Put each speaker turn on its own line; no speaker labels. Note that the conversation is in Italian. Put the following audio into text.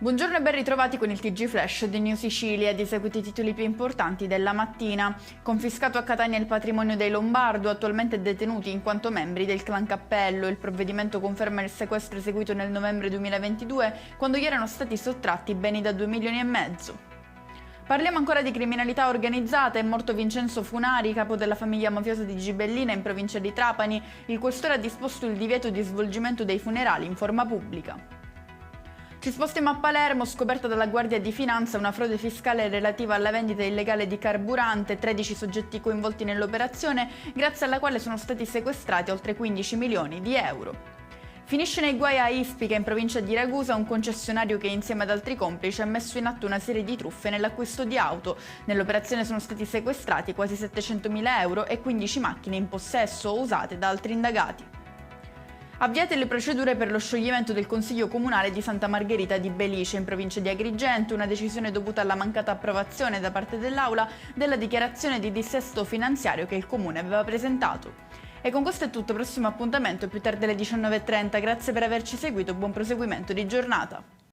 Buongiorno e ben ritrovati con il TG Flash di New Sicilia, di seguito i titoli più importanti della mattina. Confiscato a Catania il patrimonio dei Lombardo, attualmente detenuti in quanto membri del clan Cappello. Il provvedimento conferma il sequestro eseguito nel novembre 2022, quando gli erano stati sottratti beni da 2,5 milioni. Parliamo ancora di criminalità organizzata. È morto Vincenzo Funari, capo della famiglia mafiosa di Gibellina in provincia di Trapani. Il questore ha disposto il divieto di svolgimento dei funerali in forma pubblica. Ci spostiamo a Palermo, scoperta dalla Guardia di Finanza una frode fiscale relativa alla vendita illegale di carburante, 13 soggetti coinvolti nell'operazione, grazie alla quale sono stati sequestrati oltre 15 milioni di euro. Finisce nei guai a Ispica, in provincia di Ragusa, un concessionario che insieme ad altri complici ha messo in atto una serie di truffe nell'acquisto di auto. Nell'operazione sono stati sequestrati quasi 700.000 euro e 15 macchine in possesso o usate da altri indagati. Avviate le procedure per lo scioglimento del Consiglio Comunale di Santa Margherita di Belice, in provincia di Agrigento, una decisione dovuta alla mancata approvazione da parte dell'Aula della dichiarazione di dissesto finanziario che il Comune aveva presentato. E con questo è tutto, prossimo appuntamento più tardi alle 19:30. Grazie per averci seguito, buon proseguimento di giornata.